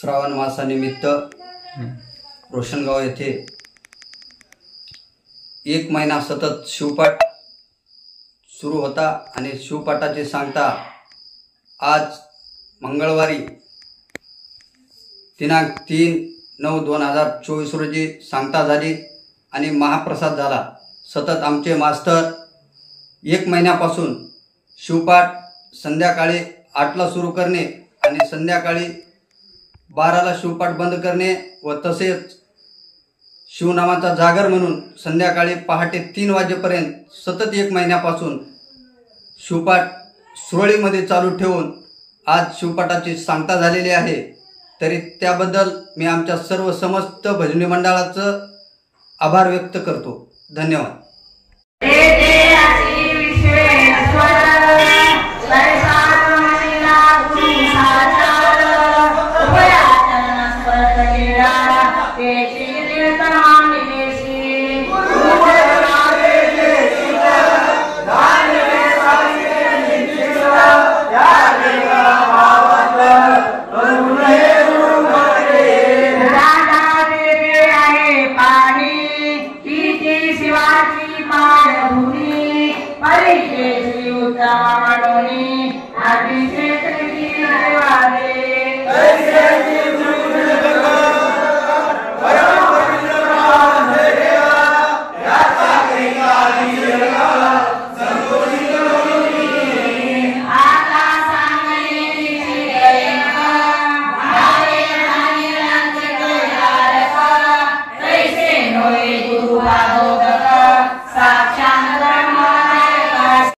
श्रावण मासानिमित्त रोशनगाव येथे 1 महिना सतत शिवपाठ सुरू होता आणि शिवपाठाची सांगता आज मंगळवारी दिनांक 3/9/2024 रोजी सांगता झाली आणि महाप्रसाद झाला। सतत आमचे मास्तर 1 महिन्यापासून शिवपाठ संध्याकाळी 8ला सुरू करणे आणि संध्याकाळी 12ला शिवपाठ बंद करणे व तसेच शिवनामाचा जागर म्हणून संध्याकाळी पहाटे 3 वाजेपर्यंत सतत 1 महिन्यापासून शिवपाठ सुरळीमध्ये चालू ठेवून आज शिवपाठाची सांगता झालेली आहे। तरी त्याबद्दल मी आमच्या सर्व समस्त भजनी मंडळाचं आभार व्यक्त करतो। धन्यवाद। शिवाजी